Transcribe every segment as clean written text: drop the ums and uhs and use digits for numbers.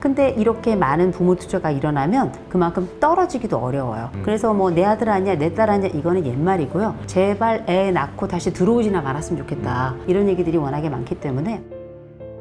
근데 이렇게 많은 부모 투자가 일어나면 그만큼 떨어지기도 어려워요. 그래서 뭐 내 아들 아니야 내 딸 아니야 이거는 옛말이고요. 제발 애 낳고 다시 들어오지나 말았으면 좋겠다. 이런 얘기들이 워낙에 많기 때문에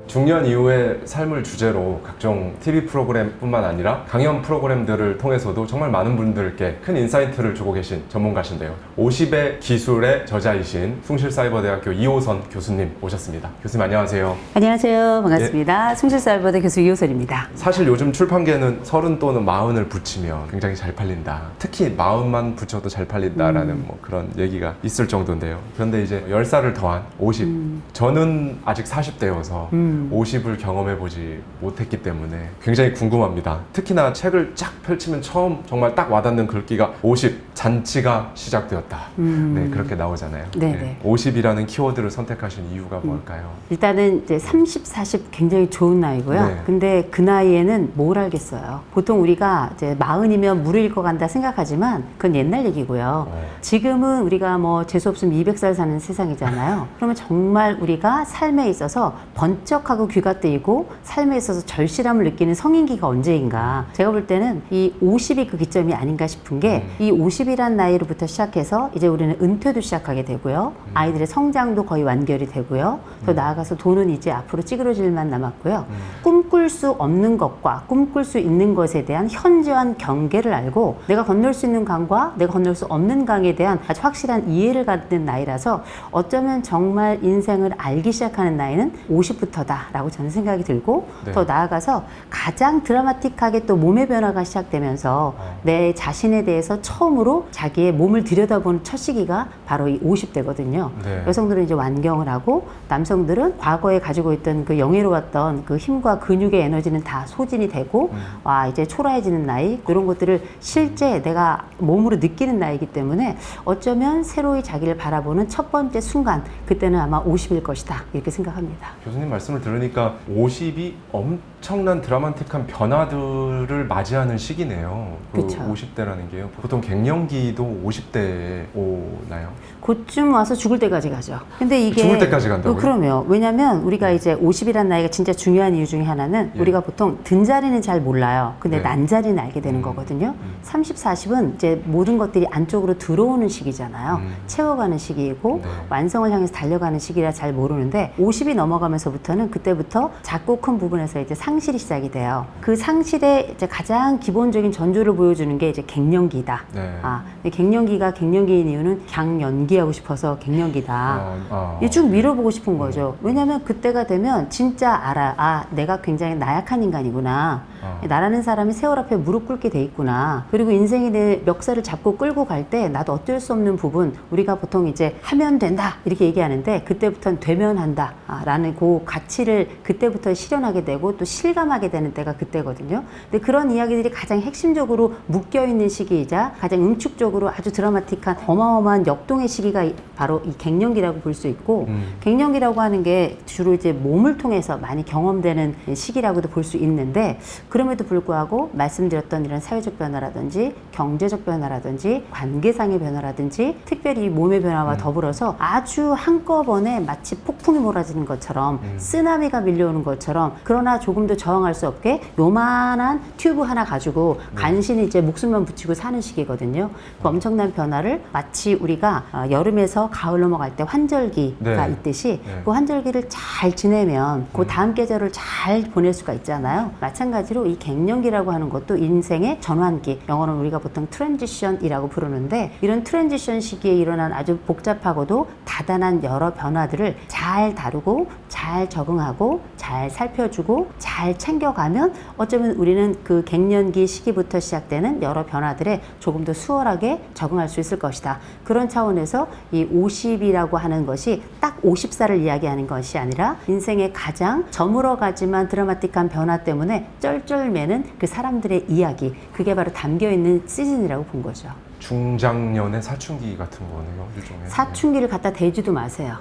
중년 이후의 삶을 주제로 각종 TV 프로그램뿐만 아니라 강연 프로그램들을 통해서도 정말 많은 분들께 큰 인사이트를 주고 계신 전문가신데요. 50의 기술의 저자이신 숭실사이버대학교 이호선 교수님 모셨습니다. 교수님 안녕하세요. 안녕하세요. 반갑습니다. 숭실사이버대 교수 이호선입니다. 사실 요즘 출판계는 30 또는 40을 붙이면 굉장히 잘 팔린다. 특히 40만 붙여도 잘 팔린다라는 뭐 그런 얘기가 있을 정도인데요. 그런데 이제 10살을 더한 50. 저는 아직 40대여서 50을 경험해보지 못했기 때문에 굉장히 궁금합니다. 특히나 책을 쫙 펼치면 처음 정말 딱 와닿는 글귀가 50, 잔치가 시작되었다. 네, 그렇게 나오잖아요. 네. 50이라는 키워드를 선택하신 이유가 뭘까요? 일단은 이제 30, 40 굉장히 좋은 나이고요. 네. 근데 그 나이에는 뭘 알겠어요. 보통 우리가 이제 40이면 물을 읽어간다 생각하지만 그건 옛날 얘기고요. 지금은 우리가 뭐 재수없으면 200살 사는 세상이잖아요. 그러면 정말 우리가 삶에 있어서 번쩍하고 귀가 뜨이고 삶에 있어서 절실함을 느끼는 성인기가 언제인가. 제가 볼 때는 이 50이 그 기점이 아닌가 싶은 게 이 50이란 나이로부터 시작해서 이제 우리는 은퇴도 시작하게 되고요. 아이들의 성장도 거의 완결이 되고요. 더 나아가서 돈은 이제 앞으로 찌그러질만 남았고요. 꿈꿀 수 없는 것과 꿈꿀 수 있는 것에 대한 현저한 경계를 알고 내가 건널 수 있는 강과 내가 건널 수 없는 강에 대한 아주 확실한 이해를 갖는 나이라서 어쩌면 정말 인생을 알기 시작하는 나이는 50부터다 라고 저는 생각이 들고 네. 더 나아가서 가장 드라마틱하게 또 몸의 변화가 시작되면서 내 자신에 대해서 처음으로 자기의 몸을 들여다보는 첫 시기가 바로 이 50대거든요. 네. 여성들은 이제 완경을 하고 남성들은 과거에 가지고 있던 그 영예로웠던 그 힘과 근육의 에너지는 다 소진이 되고 와 이제 초라해지는 나이 그런 것들을 실제 내가 몸으로 느끼는 나이기 때문에 어쩌면 새로이 자기를 바라보는 첫 번째 순간 그때는 아마 50일 것이다 이렇게 생각합니다. 교수님 말씀을 들으니까 50이 엄청난 드라마틱한 변화들을 맞이하는 시기네요. 그 그쵸. 50대라는 게요. 보통 갱년기도 50대에 오나요? 그쯤 와서 죽을 때까지 가죠. 근데 이게 죽을 때까지 간다고요? 그럼요. 왜냐면 우리가 이제 50이라는 나이가 진짜 중요한 이유 중에 하나는 예. 우리가 보통 든 자리는 잘 몰라요. 근데 네. 난 자리는 알게 되는 거거든요. 30, 40은 이제 모든 것들이 안쪽으로 들어오는 시기잖아요. 채워가는 시기이고 네. 완성을 향해서 달려가는 시기라 잘 모르는데 50이 넘어가면서부터는 그때부터 작고 큰 부분에서 이제 상실이 시작이 돼요. 그 상실의 이제 가장 기본적인 전조를 보여주는 게 이제 갱년기다. 네. 근데 갱년기가 갱년기인 이유는 강연기하고 싶어서 갱년기다. 이 쭉 밀어보고 싶은 거죠. 왜냐면 그때가 되면 진짜 알아. 내가 굉장히 나약한 인간이구나. 나라는 사람이 세월 앞에 무릎 꿇게 돼 있구나. 그리고 인생이 내 멱살을 잡고 끌고 갈 때 나도 어쩔 수 없는 부분 우리가 보통 이제 하면 된다 이렇게 얘기하는데 그때부터는 되면 한다 라는 그 가치를 그때부터 실현하게 되고 또 실감하게 되는 때가 그때거든요. 근데 그런 이야기들이 가장 핵심적으로 묶여있는 시기이자 가장 응축적으로 아주 드라마틱한 어마어마한 역동의 시기가 바로 이 갱년기라고 볼 수 있고 갱년기라고 하는 게 주로 이제 몸을 통해서 많이 경험되는 시기라고도 볼 수 있는데 그럼에도 불구하고 말씀드렸던 이런 사회적 변화라든지 경제적 변화라든지 관계상의 변화라든지 특별히 이 몸의 변화와 더불어서 아주 한꺼번에 마치 폭풍이 몰아지는 것처럼 쓰나미가 밀려오는 것처럼 그러나 조금 더 저항할 수 없게 요만한 튜브 하나 가지고 간신히 이제 목숨만 붙이고 사는 시기거든요. 그 엄청난 변화를 마치 우리가 여름에서 가을 넘어갈 때 환절기가 네. 있듯이 네. 그 환절기를 잘 지내면 그 다음 계절을 잘 보낼 수가 있잖아요. 마찬가지로 이 갱년기라고 하는 것도 인생의 전환기, 영어로는 우리가 보통 트랜지션이라고 부르는데 이런 트랜지션 시기에 일어난 아주 복잡하고도 다단한 여러 변화들을 잘 다루고 잘 적응하고 잘 살펴주고 잘 챙겨가면 어쩌면 우리는 그 갱년기 시기부터 시작되는 여러 변화들에 조금 더 수월하게 적응할 수 있을 것이다. 그런 차원에서 이 50이라고 하는 것이 딱 50살을 이야기하는 것이 아니라 인생의 가장 저물어가지만 드라마틱한 변화 때문에 쩔쩔매는 그 사람들의 이야기, 그게 바로 담겨있는 시즌이라고 본 거죠. 중장년의 사춘기 같은 거네요, 일종의. 사춘기를 갖다 대지도 마세요.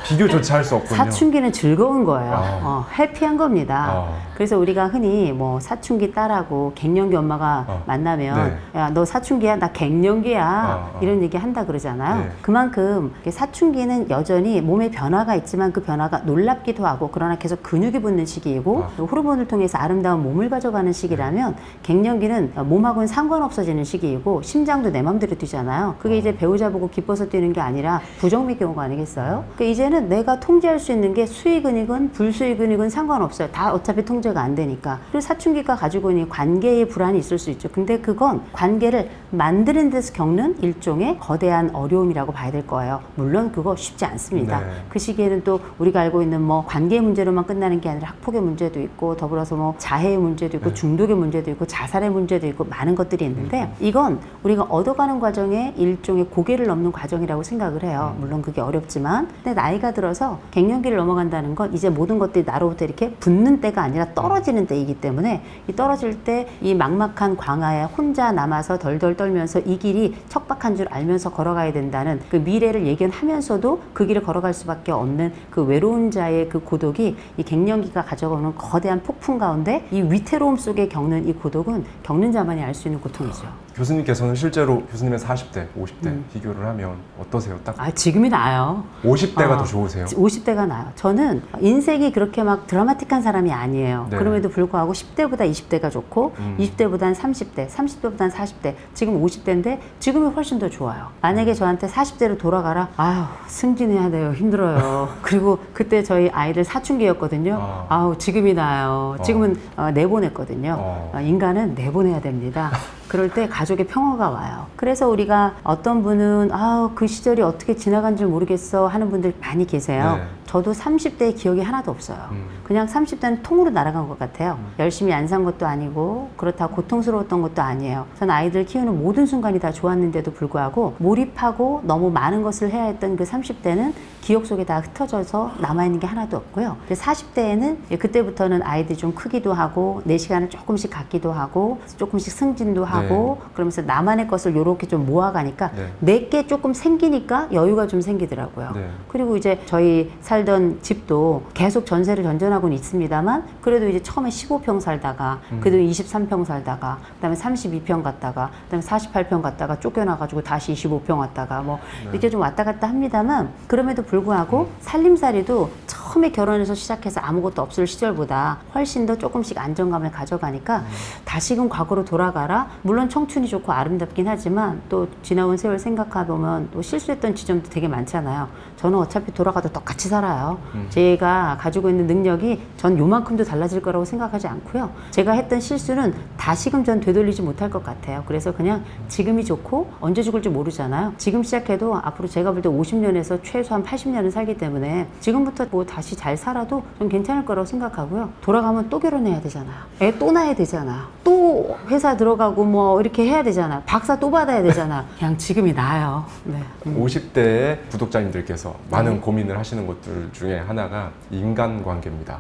비교조차 할 수 없군요. 사춘기는 즐거운 거예요. 아. 해피한 겁니다. 그래서 우리가 흔히 뭐 사춘기 딸하고 갱년기 엄마가 만나면 네. 야, 너 사춘기야? 나 갱년기야. 이런 얘기 한다 그러잖아요. 네. 그만큼 사춘기는 여전히 몸에 변화가 있지만 그 변화가 놀랍기도 하고 그러나 계속 근육이 붙는 시기이고 또 호르몬을 통해서 아름다운 몸을 가져가는 시기라면 갱년기는 몸하고는 상관없어지는 시기이고 심장도 내 맘대로 뛰잖아요. 그게 이제 배우자 보고 기뻐서 뛰는 게 아니라 부정미 경우가 아니겠어요? 그러니까 이제는 내가 통제할 수 있는 게 수의 근육은 불수의 근육은 상관없어요. 다 어차피 통제가 안 되니까. 그리고 사춘기가 가지고 있는 관계의 불안이 있을 수 있죠. 근데 그건 관계를 만드는 데서 겪는 일종의 거대한 어려움이라고 봐야 될 거예요. 물론 그거 쉽지 않습니다. 네. 그 시기에는 또 우리가 알고 있는 뭐 관계 문제로만 끝나는 게 아니라 학폭의 문제도 있고 더불어서 뭐 자해의 문제도 있고 중독의 문제도 있고 자살의 문제도 있고 많은 것들이 있는데 이건 우리가 얻어가는 과정에 일종의 고개를 넘는 과정이라고 생각을 해요. 물론 그게 어렵지만 근데 나이가 들어서 갱년기를 넘어간다는 건 이제 모든 것들이 나로부터 이렇게 붙는 때가 아니라 떨어지는 때이기 때문에 이 떨어질 때 이 막막한 광야에 혼자 남아서 덜덜 떨면서 이 길이 척박한 줄 알면서 걸어가야 된다는 그 미래를 예견하면서도 그 길을 걸어갈 수밖에 없는 그 외로운 자의 그 고독이 이 갱년기가 가져오는 거대한 폭풍 가운데 이 위태로움 속에 겪는 이 고독은 겪는 자만이 알 수 있는 고통이죠. 교수님께서는 실제로 교수님의 40대, 50대 비교를 하면 어떠세요? 딱 지금이 나아요. 50대가 더 좋으세요? 50대가 나아요. 저는 인생이 그렇게 막 드라마틱한 사람이 아니에요. 네. 그럼에도 불구하고 10대보다 20대가 좋고 20대보단 30대, 30대보단 40대, 지금 50대인데 지금이 훨씬 더 좋아요. 만약에 저한테 40대로 돌아가라, 아유 승진해야 돼요. 힘들어요. 그리고 그때 저희 아이들 사춘기였거든요. 지금이 나아요. 지금은 내보냈거든요. 인간은 내보내야 됩니다. 그럴 때 가족의 평화가 와요. 그래서 우리가 어떤 분은 그 시절이 어떻게 지나간 줄 모르겠어 하는 분들 많이 계세요. 네. 저도 30대의 기억이 하나도 없어요. 그냥 30대는 통으로 날아간 것 같아요. 열심히 안 산 것도 아니고 그렇다고 고통스러웠던 것도 아니에요. 전 아이들 키우는 모든 순간이 다 좋았는데도 불구하고 몰입하고 너무 많은 것을 해야 했던 그 30대는 기억 속에 다 흩어져서 남아있는 게 하나도 없고요. 40대에는 그때부터는 아이들이 좀 크기도 하고 내 시간을 조금씩 갖기도 하고 조금씩 승진도 하고 그러면서 나만의 것을 요렇게 좀 모아가니까 내게 조금 생기니까 여유가 좀 생기더라고요. 그리고 이제 저희 살던 집도 계속 전세를 전전하고는 있습니다만 그래도 이제 처음에 15평 살다가 그래도 23평 살다가 그다음에 32평 갔다가 그다음에 48평 갔다가 쫓겨나가지고 다시 25평 왔다가 뭐 이렇게 좀 왔다 갔다 합니다만 그럼에도 불구하고 살림살이도 처음에 결혼해서 시작해서 아무것도 없을 시절보다 훨씬 더 조금씩 안정감을 가져가니까 다시금 과거로 돌아가라. 물론 청춘이 좋고 아름답긴 하지만 또 지나온 세월 생각해보면 또 실수했던 지점도 되게 많잖아요. 저는 어차피 돌아가도 똑같이 살아요. 제가 가지고 있는 능력이 전 요만큼도 달라질 거라고 생각하지 않고요. 제가 했던 실수는 다시금 전 되돌리지 못할 것 같아요. 그래서 그냥 지금이 좋고 언제 죽을지 모르잖아요. 지금 시작해도 앞으로 제가 볼 때 50년에서 최소한 80년은 살기 때문에 지금부터 뭐 다시 잘 살아도 좀 괜찮을 거라고 생각하고요. 돌아가면 또 결혼해야 되잖아요. 애 또 낳아야 되잖아요. 또 회사 들어가고 뭐 이렇게 해야 되잖아. 박사 또 받아야 되잖아. 그냥 지금이 나아요. 네. 50대의 구독자님들께서 많은 고민을 하시는 것들 중에 하나가 인간관계입니다.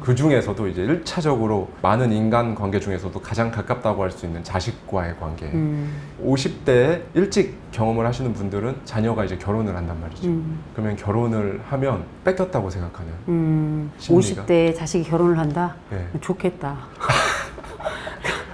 그 중에서도 이제 1차적으로 많은 인간관계 중에서도 가장 가깝다고 할 수 있는 자식과의 관계. 50대에 일찍 경험을 하시는 분들은 자녀가 이제 결혼을 한단 말이죠. 그러면 결혼을 하면 뺏겼다고 생각하는 심리가. 50대에 자식이 결혼을 한다? 네. 좋겠다.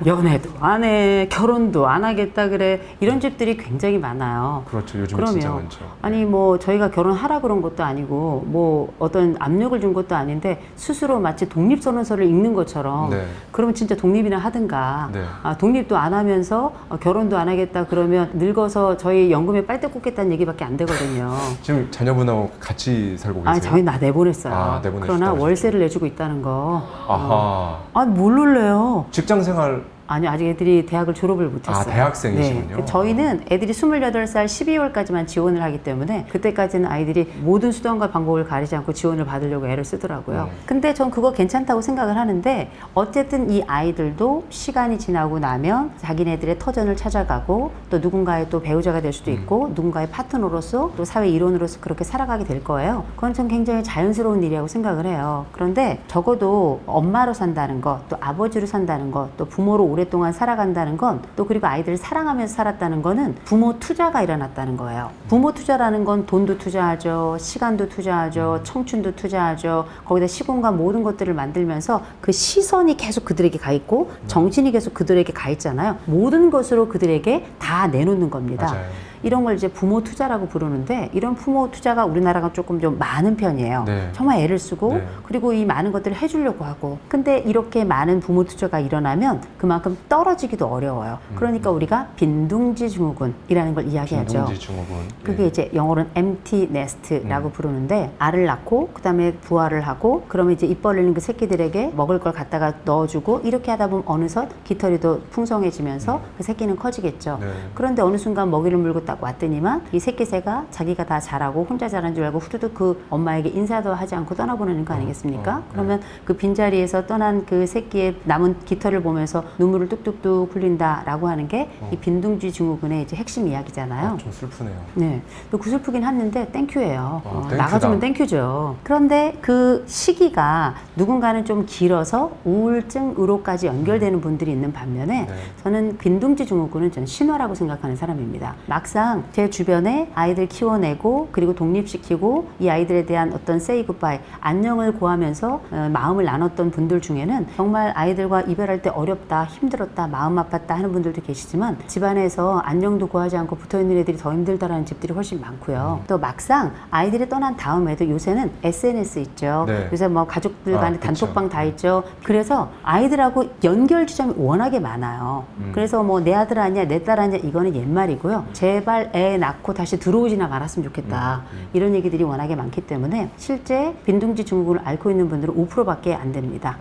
연애도 안 해, 결혼도 안 하겠다 그래. 이런 집들이 굉장히 많아요. 그렇죠. 요즘 그러면, 진짜 많죠. 아니 뭐 저희가 결혼하라 그런 것도 아니고 뭐 어떤 압력을 준 것도 아닌데 스스로 마치 독립선언서를 읽는 것처럼 그러면 진짜 독립이나 하든가 독립도 안 하면서 결혼도 안 하겠다 그러면 늙어서 저희 연금에 빨대 꽂겠다는 얘기밖에 안 되거든요. 지금 자녀분하고 같이 살고 계세요? 아니 저희 나 내보냈어요. 내보내셨다고 그러나 하셨죠. 월세를 내주고 있다는 거. 아하. 뭘 놀래요? 직장생활. 아니요, 아직 애들이 대학을 졸업을 못했어요. 대학생이시군요. 네. 저희는 애들이 28살 12월까지만 지원을 하기 때문에 그때까지는 아이들이 모든 수단과 방법을 가리지 않고 지원을 받으려고 애를 쓰더라고요. 근데 전 그거 괜찮다고 생각을 하는데 어쨌든 이 아이들도 시간이 지나고 나면 자기네들의 터전을 찾아가고 또 누군가의 또 배우자가 될 수도 있고 누군가의 파트너로서 또 사회 일원으로서 그렇게 살아가게 될 거예요. 그건 전 굉장히 자연스러운 일이라고 생각을 해요. 그런데 적어도 엄마로 산다는 것, 또 아버지로 산다는 것, 또 부모로 오랫동안 살아간다는 건 또 그리고 아이들을 사랑하면서 살았다는 거는 부모 투자가 일어났다는 거예요. 부모 투자라는 건 돈도 투자하죠. 시간도 투자하죠. 청춘도 투자하죠. 거기다 시공간 모든 것들을 만들면서 그 시선이 계속 그들에게 가 있고 정신이 계속 그들에게 가 있잖아요. 모든 것으로 그들에게 다 내놓는 겁니다. 맞아요. 이런 걸 이제 부모 투자라고 부르는데 이런 부모 투자가 우리나라가 조금 좀 많은 편이에요. 네. 정말 애를 쓰고 네. 그리고 이 많은 것들을 해주려고 하고 근데 이렇게 많은 부모 투자가 일어나면 그만큼 떨어지기도 어려워요. 그러니까 우리가 빈둥지 증후군이라는 걸 이야기하죠. 빈둥지 증후군. 그게 예. 이제 영어로는 empty nest라고 부르는데 알을 낳고 그다음에 부화를 하고 그러면 이제 입 벌리는 그 새끼들에게 먹을 걸 갖다가 넣어주고 이렇게 하다 보면 어느덧 깃털이도 풍성해지면서 그 새끼는 커지겠죠. 네. 그런데 어느 순간 먹이를 물고 딱 왔더니만 이 새끼새가 자기가 다 잘하고 혼자 잘한 줄 알고 후두둑 그 엄마에게 인사도 하지 않고 떠나보내는 거 아니겠습니까? 그러면 그 빈자리에서 떠난 그 새끼의 남은 깃털을 보면서 눈물을 뚝뚝뚝 흘린다라고 하는 게 이 빈둥지 증후군의 이제 핵심 이야기잖아요. 좀 슬프네요. 네. 또 그 슬프긴 했는데 땡큐예요. 땡큐다. 나가주면 땡큐죠. 그런데 그 시기가 누군가는 좀 길어서 우울증으로까지 연결되는 분들이 있는 반면에 네. 저는 빈둥지 증후군은 저는 신화라고 생각하는 사람입니다. 막상 제 주변에 아이들 키워내고 그리고 독립시키고 이 아이들에 대한 어떤 say goodbye, 안녕을 고하면서 마음을 나눴던 분들 중에는 정말 아이들과 이별할 때 어렵다, 힘들었다, 마음 아팠다 하는 분들도 계시지만 집안에서 안녕도 구하지 않고 붙어있는 애들이 더 힘들다라는 집들이 훨씬 많고요. 또 막상 아이들이 떠난 다음에도 요새는 SNS 있죠. 네. 요새 뭐 가족들 간에 그쵸. 단톡방 다 있죠. 그래서 아이들하고 연결 지점이 워낙에 많아요. 그래서 뭐 내 아들 아니야, 내 딸 아니야 이거는 옛말이고요. 제발 애 낳고 다시 들어오지나 말았으면 좋겠다. 이런 얘기들이 워낙에 많기 때문에 실제 빈둥지 증후군을 앓고 있는 분들은 5%밖에 안 됩니다.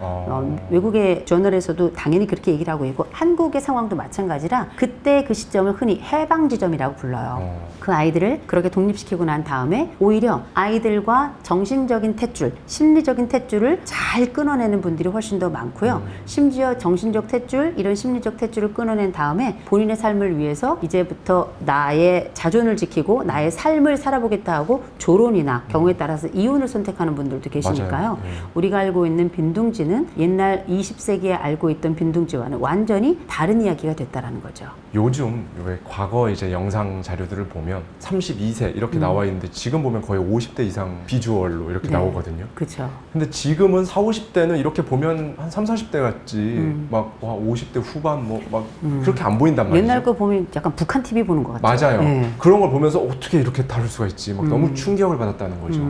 외국의 저널에서도 당연히 그렇게 얘기를 하고 있고 한국의 상황도 마찬가지라 그때 그 시점을 흔히 해방 지점이라고 불러요. 그 아이들을 그렇게 독립시키고 난 다음에 오히려 아이들과 정신적인 탯줄, 심리적인 탯줄을 잘 끊어내는 분들이 훨씬 더 많고요. 심지어 정신적 탯줄, 이런 심리적 탯줄을 끊어낸 다음에 본인의 삶을 위해서 이제부터 나의 자존을 지키고 나의 삶을 살아보겠다 하고 조론이나 경우에 따라서 이혼을 선택하는 분들도 계시니까요. 맞아요. 우리가 알고 있는 빈둥지는 옛날 20세기에 알고 있던 빈둥지와는 완전히 다른 이야기가 됐다라는 거죠. 요즘 왜 과거 이제 영상 자료들을 보면 32세 이렇게 나와 있는데 지금 보면 거의 50대 이상 비주얼로 이렇게 네. 나오거든요. 그렇죠. 근데 지금은 40, 50대는 이렇게 보면 한 3, 40대 같지 막 와, 50대 후반 뭐 막 그렇게 안 보인단 말이죠. 옛날 거 보면 약간 북한 TV 보는 것 같아요. 맞아요. 네. 그런 걸 보면서 어떻게 이렇게 다룰 수가 있지? 막 너무 충격을 받았다는 거죠.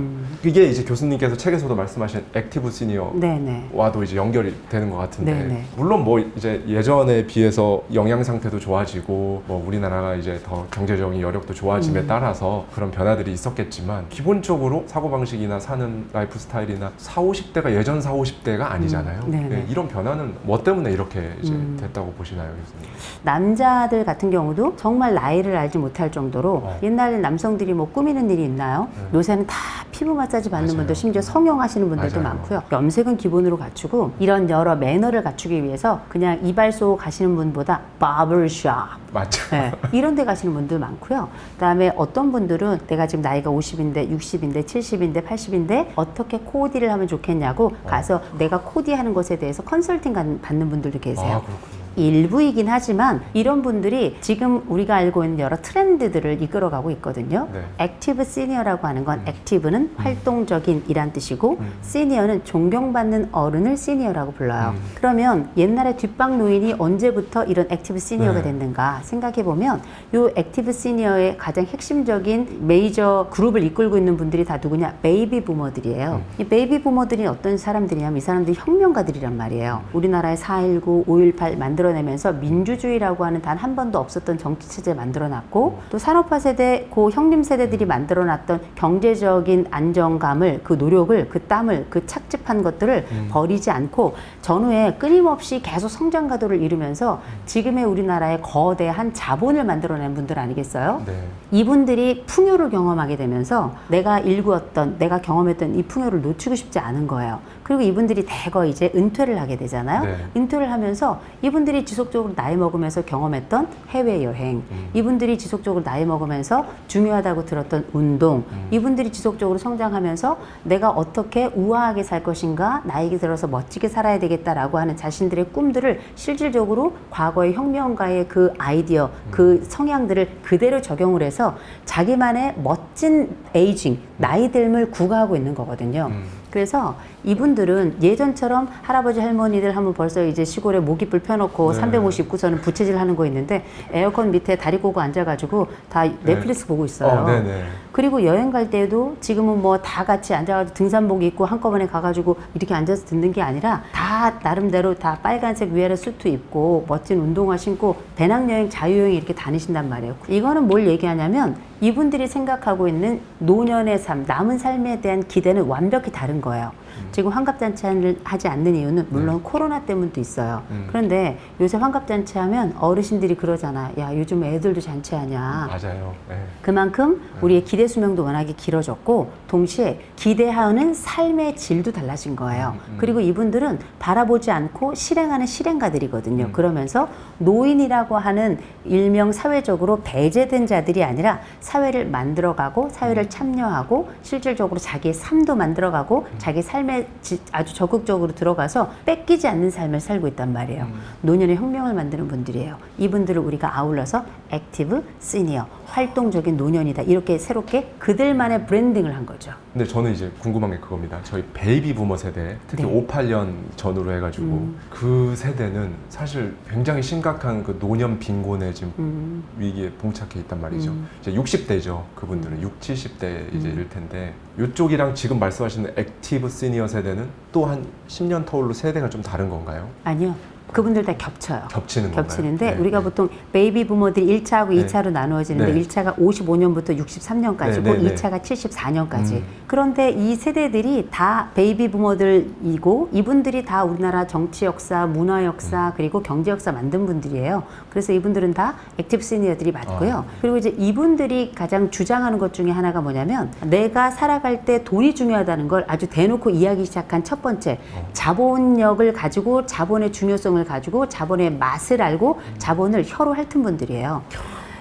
이게 이제 교수님께서 책에서도 말씀하신 액티브 시니어와도 네네. 이제 연결이 되는 것 같은데 네네. 물론 뭐 이제 예전에 비해서 영양 상태도 좋아지고 뭐 우리나라가 이제 더 경제적인 여력도 좋아짐에 따라서 그런 변화들이 있었겠지만 기본적으로 사고방식이나 사는 라이프 스타일이나 40, 50대가 예전 40, 50대가 아니잖아요. 네네. 네, 이런 변화는 뭐 때문에 이렇게 이제 됐다고 보시나요, 교수님? 남자들 같은 경우도 정말 나이를 알지 못할 정도로 옛날에 남성들이 뭐 꾸미는 일이 있나요? 요새는 다 피부 마사지 받는 맞아요. 분들 심지어 성형하시는 분들도 맞아요. 많고요. 염색은 기본으로 갖추고 이런 여러 매너를 갖추기 위해서 그냥 이발소 가시는 분보다 바버샵 맞죠. 네, 이런 데 가시는 분들 많고요. 그다음에 어떤 분들은 내가 지금 나이가 50인데 60인데 70인데 80인데 어떻게 코디를 하면 좋겠냐고 가서 내가 코디하는 것에 대해서 컨설팅 받는 분들도 계세요. 아, 그렇군요. 일부이긴 하지만 이런 분들이 지금 우리가 알고 있는 여러 트렌드들을 이끌어가고 있거든요. 네. 액티브 시니어라고 하는 건 액티브는 활동적인 이란 뜻이고 시니어는 존경받는 어른을 시니어라고 불러요. 그러면 옛날에 뒷방 노인이 언제부터 이런 액티브 시니어가 네. 됐는가 생각해보면 이 액티브 시니어의 가장 핵심적인 메이저 그룹을 이끌고 있는 분들이 다 누구냐? 베이비 부머들이에요. 이 베이비 부머들이 어떤 사람들이냐면 이 사람들이 혁명가들이란 말이에요. 우리나라의 4.19, 5.18 만들어내면서 민주주의라고 하는 단 한 번도 없었던 정치체제 만들어놨고 또 산업화 세대, 고 형님 세대들이 만들어놨던 경제적인 안정감을 그 노력을 그 땀을 그 착즙한 것들을 버리지 않고 전후에 끊임없이 계속 성장 가도를 이루면서 지금의 우리나라의 거대한 자본을 만들어낸 분들 아니겠어요? 네. 이분들이 풍요를 경험하게 되면서 내가 일구었던 내가 경험했던 이 풍요를 놓치고 싶지 않은 거예요. 그리고 이분들이 대거 이제 은퇴를 하게 되잖아요. 네. 은퇴를 하면서 이분들이 지속적으로 나이 먹으면서 경험했던 해외여행, 이분들이 지속적으로 나이 먹으면서 중요하다고 들었던 운동, 이분들이 지속적으로 성장하면서 내가 어떻게 우아하게 살 것인가, 나이가 들어서 멋지게 살아야 되겠다라고 하는 자신들의 꿈들을 실질적으로 과거의 혁명가의 그 아이디어, 그 성향들을 그대로 적용을 해서 자기만의 멋진 에이징, 나이 듦을 구가하고 있는 거거든요. 그래서 이분들은 예전처럼 할아버지 할머니들 하면 벌써 이제 시골에 모깃불 펴놓고 네. 359선은 부채질 하는 거 있는데 에어컨 밑에 다리 꼬고 앉아가지고 다 넷플릭스 보고 있어요. 네네. 그리고 여행 갈 때도 지금은 뭐 다 같이 앉아가지고 등산복 입고 한꺼번에 가가지고 이렇게 앉아서 듣는 게 아니라 다 나름대로 다 빨간색 위아래 수트 입고 멋진 운동화 신고 배낭여행 자유여행 이렇게 다니신단 말이에요. 이거는 뭘 얘기하냐면 이분들이 생각하고 있는 노년의 삶, 남은 삶에 대한 기대는 완벽히 다른 거예요. 지금 환갑잔치를 하지 않는 이유는 물론 코로나 때문도 있어요. 그런데 요새 환갑잔치 하면 어르신들이 그러잖아. 야, 요즘 애들도 잔치하냐. 맞아요. 네. 그만큼 우리의 기대 수명도 워낙에 길어졌고 동시에 기대하는 삶의 질도 달라진 거예요. 그리고 이분들은 바라보지 않고 실행하는 실행가들이거든요. 그러면서 노인이라고 하는 일명 사회적으로 배제된 자들이 아니라 사회를 만들어가고 사회를 참여하고 실질적으로 자기의 삶도 만들어가고 자기 삶에 아주 적극적으로 들어가서 뺏기지 않는 삶을 살고 있단 말이에요. 노년의 혁명을 만드는 분들이에요. 이분들을 우리가 아울러서 액티브 시니어, 활동적인 노년이다. 이렇게 새롭게 그들만의 브랜딩을 한 거죠. 근데 저는 이제 궁금한 게 그겁니다. 저희 베이비 부머 세대, 특히 네. 58년 전후로 해가지고 그 세대는 사실 굉장히 심각한 그 노년 빈곤의 지금 위기에 봉착해 있단 말이죠. 이제 60대죠. 그분들은 60, 70대 이제 이럴 텐데 이쪽이랑 지금 말씀하시는 액티브 시니어 세대는 또 한 10년 터울로 세대가 좀 다른 건가요? 아니요. 그분들 다 겹쳐요. 겹치는 건가요? 겹치는데 네, 우리가 네. 보통 베이비 부모들이 1차하고 네. 2차로 나누어지는데 네. 1차가 55년부터 63년까지고 네, 네, 네. 2차가 74년까지. 그런데 이 세대들이 다 베이비 부모들이고 이분들이 다 우리나라 정치 역사, 문화 역사 그리고 경제 역사 만든 분들이에요. 그래서 이분들은 다 액티브 시니어들이 맞고요. 그리고 이제 이분들이 가장 주장하는 것 중에 하나가 뭐냐면 내가 살아갈 때 돈이 중요하다는 걸 아주 대놓고 이야기 시작한 첫 번째 자본력을 가지고 자본의 중요성을 가지고 자본의 맛을 알고 자본을 혀로 핥은 분들이에요.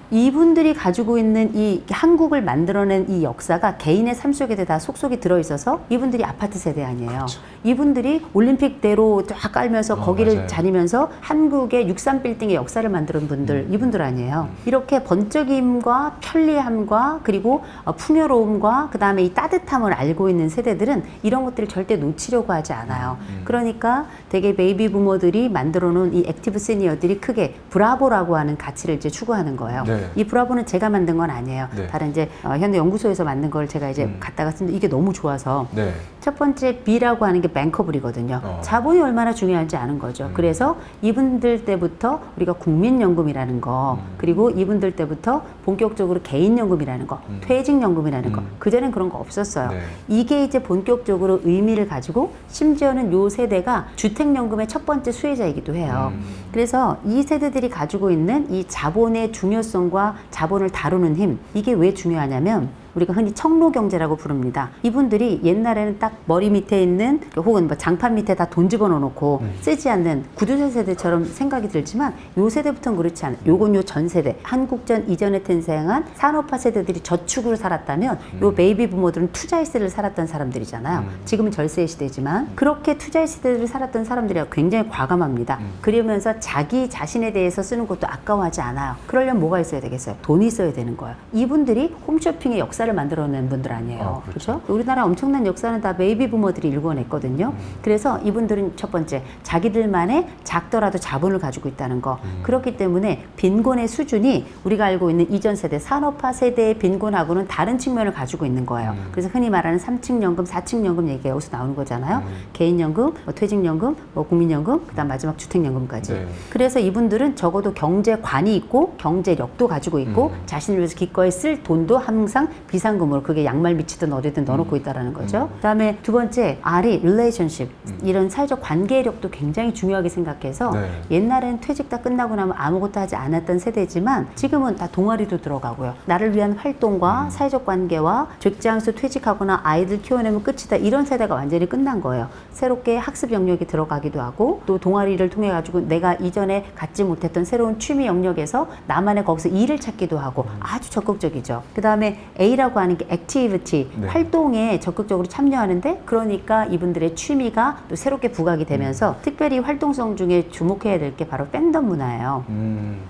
이분들이 가지고 있는 이 한국을 만들어낸 이 역사가 개인의 삶 속에도 다 속속이 들어있어서 이분들이 아파트 세대 아니에요. 그렇죠. 이분들이 올림픽대로 쫙 깔면서 거기를 맞아요. 다니면서 한국의 63빌딩의 역사를 만드는 분들, 이분들 아니에요. 이렇게 번쩍임과 편리함과 그리고 풍요로움과 그 다음에 이 따뜻함을 알고 있는 세대들은 이런 것들을 절대 놓치려고 하지 않아요. 그러니까 되게 베이비 부모들이 만들어 놓은 이 액티브 시니어들이 크게 브라보라고 하는 가치를 이제 추구하는 거예요. 네. 이 브라보는 제가 만든 건 아니에요. 네. 다른 이제 현대 연구소에서 만든 걸 제가 이제 갖다가 쓰는데 이게 너무 좋아서 네. 첫 번째 B라고 하는 게 뱅커블이거든요. 자본이 얼마나 중요한지 아는 거죠. 그래서 이분들 때부터 우리가 국민연금이라는 거 그리고 이분들 때부터 본격적으로 개인연금이라는 거 퇴직연금이라는 거 그전엔 그런 거 없었어요. 네. 이게 이제 본격적으로 의미를 가지고 심지어는 요 세대가 주택연금의 첫 번째 수혜자이기도 해요. 그래서 이 세대들이 가지고 있는 이 자본의 중요성과 자본을 다루는 힘 이게 왜 중요하냐면 우리가 흔히 청로경제라고 부릅니다. 이분들이 옛날에는 딱 머리 밑에 있는 혹은 뭐 장판 밑에 다 돈 집어넣어놓고 쓰지 않는 구두쇠 세대처럼 생각이 들지만 요 세대부터는 그렇지 않아요. 요건 요 전 세대 한국전 이전에 탄생한 산업화 세대들이 저축으로 살았다면 요 베이비 부모들은 투자의 시대를 살았던 사람들이잖아요. 지금은 절세의 시대지만 그렇게 투자의 시대를 살았던 사람들이 굉장히 과감합니다. 그러면서 자기 자신에 대해서 쓰는 것도 아까워하지 않아요. 그러려면 뭐가 있어야 되겠어요? 돈이 있어야 되는 거예요. 이분들이 홈쇼핑의 역사를 만들어낸 분들 아니에요. 그렇죠? 우리나라 엄청난 역사는 다 베이비 부모들이 일궈냈거든요. 그래서 이분들은 첫 번째 자기들만의 작더라도 자본을 가지고 있다는 거. 그렇기 때문에 빈곤의 수준이 우리가 알고 있는 이전 세대 산업화 세대의 빈곤하고는 다른 측면을 가지고 있는 거예요. 그래서 흔히 말하는 3층 연금, 4층 연금 얘기가 여기서 나오는 거잖아요. 개인연금, 뭐 퇴직연금, 뭐 국민연금, 그다음 마지막 주택연금까지. 네. 그래서 이분들은 적어도 경제관이 있고 경제력도 가지고 있고 자신을 위해서 기꺼이 쓸 돈도 항상 비상금으로 그게 양말 밑이든 어디든 넣어놓고 있다라는 거죠. 그다음에 두 번째 R이 relationship 이런 사회적 관계력도 굉장히 중요하게 생각해서 네. 옛날엔 퇴직 다 끝나고 나면 아무것도 하지 않았던 세대지만 지금은 다 동아리도 들어가고요. 나를 위한 활동과 사회적 관계와 직장에서 퇴직하거나 아이들 키워내면 끝이다 이런 세대가 완전히 끝난 거예요. 새롭게 학습 영역이 들어가기도 하고 또 동아리를 통해 가지고 내가 이전에 갖지 못했던 새로운 취미 영역에서 나만의 거기서 일을 찾기도 하고 아주 적극적이죠. 그 다음에 A라고 하는 게 액티비티, 네. 활동에 적극적으로 참여하는데 그러니까 이분들의 취미가 또 새롭게 부각이 되면서 특별히 활동성 중에 주목해야 될 게 바로 팬덤 문화예요.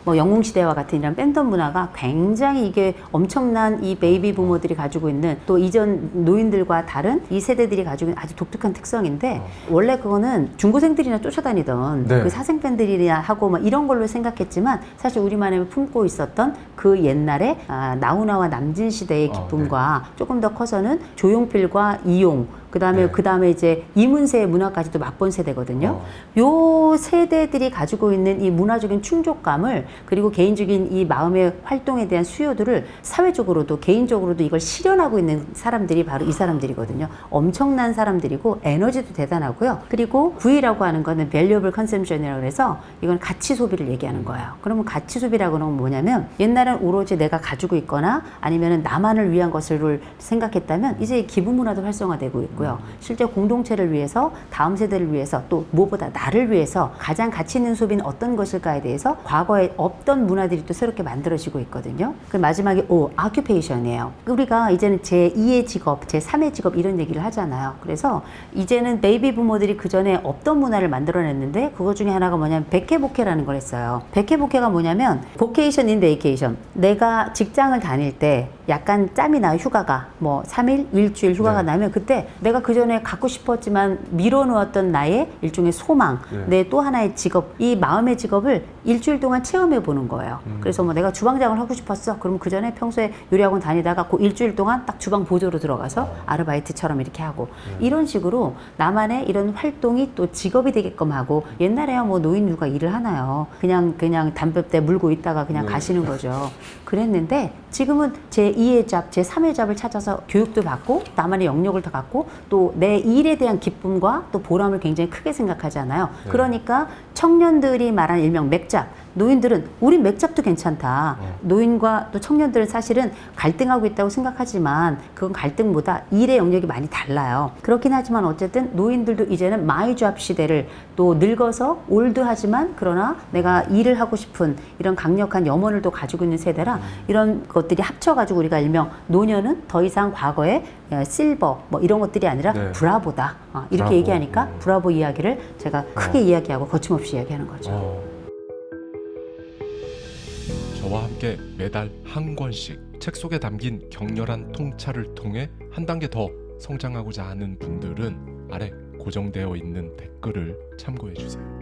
뭐 영웅시대와 같은 이런 팬덤 문화가 굉장히 이게 엄청난 이 베이비 부모들이 가지고 있는 또 이전 노인들과 다른 이 세대들이 가지고 있는 아주 독특한 특성인데 원래 그거는 중고생들이나 쫓아다니던 네. 그 사생팬들이나 하고 막 이런 걸로 생각했지만 사실 우리만의 품고 있었던 그 옛날에 나훈아와 남진 시대의 기쁨과 조금 더 커서는 조용필과 이용 그다음에 이제 이문세의 문화까지도 맛본 세대거든요. 요 세대들이 가지고 있는 이 문화적인 충족감을 그리고 개인적인 이 마음의 활동에 대한 수요들을 사회적으로도 개인적으로도 이걸 실현하고 있는 사람들이 바로 이 사람들이거든요. 엄청난 사람들이고 에너지도 대단하고요. 그리고 V라고 하는 거는 valuable consumption이라고 해서 이건 가치 소비를 얘기하는 거예요. 그러면 가치 소비라고 하는 건 뭐냐면 옛날엔 오로지 내가 가지고 있거나 아니면 나만을 위한 것을 생각했다면 이제 기부 문화도 활성화되고 있고요. 실제 공동체를 위해서 다음 세대를 위해서 또 무엇보다 나를 위해서 가장 가치 있는 소비는 어떤 것일까에 대해서 과거에 없던 문화들이 또 새롭게 만들어지고 있거든요. 그 마지막에 O, occupation이에요. 우리가 이제는 제2의 직업, 제3의 직업 이런 얘기를 하잖아요. 그래서 이제는 베이비 부모들이 그 전에 없던 문화를 만들어냈는데 그거 중에 하나가 뭐냐면 백해복해라는 걸 했어요. 백해복해가 뭐냐면 vocation in vacation. 내가 직장을 다닐 때 약간 짬이 나요. 휴가가 뭐 3일, 일주일 휴가가 나면 그때 내가 그 전에 갖고 싶었지만 밀어놓았던 나의 일종의 소망, 내 또 하나의 직업, 이 마음의 직업을 일주일 동안 체험해 보는 거예요. 그래서 뭐 내가 주방장을 하고 싶었어. 그럼 그 전에 평소에 요리학원 다니다가 그 일주일 동안 딱 주방 보조로 들어가서 아르바이트처럼 이렇게 하고 이런 식으로 나만의 이런 활동이 또 직업이 되게끔 하고 옛날에야 뭐 노인 누가 일을 하나요? 그냥 담뱃대 물고 있다가 그냥 가시는 거죠. 그랬는데 지금은 제2의 잡, 제3의 잡을 찾아서 교육도 받고 나만의 영역을 더 갖고 또 내 일에 대한 기쁨과 또 보람을 굉장히 크게 생각하잖아요. 그러니까 청년들이 말하는 일명 맥잡, 노인들은 우린 맥잡도 괜찮다. 노인과 또 청년들은 사실은 갈등하고 있다고 생각하지만 그건 갈등보다 일의 영역이 많이 달라요. 그렇긴 하지만 어쨌든 노인들도 이제는 마이잡 시대를 또 늙어서 올드하지만 그러나 내가 일을 하고 싶은 이런 강력한 염원을 또 가지고 있는 세대라 이런 것들이 합쳐가지고 우리가 일명 노년은 더 이상 과거의 실버 뭐 이런 것들이 아니라 브라보다 이렇게 브라보. 얘기하니까 브라보 이야기를 제가 크게 이야기하고 거침없이 이야기하는 거죠. 저와 함께 매달 한 권씩 책 속에 담긴 격렬한 통찰을 통해 한 단계 더 성장하고자 하는 분들은 아래 고정되어 있는 댓글을 참고해 주세요.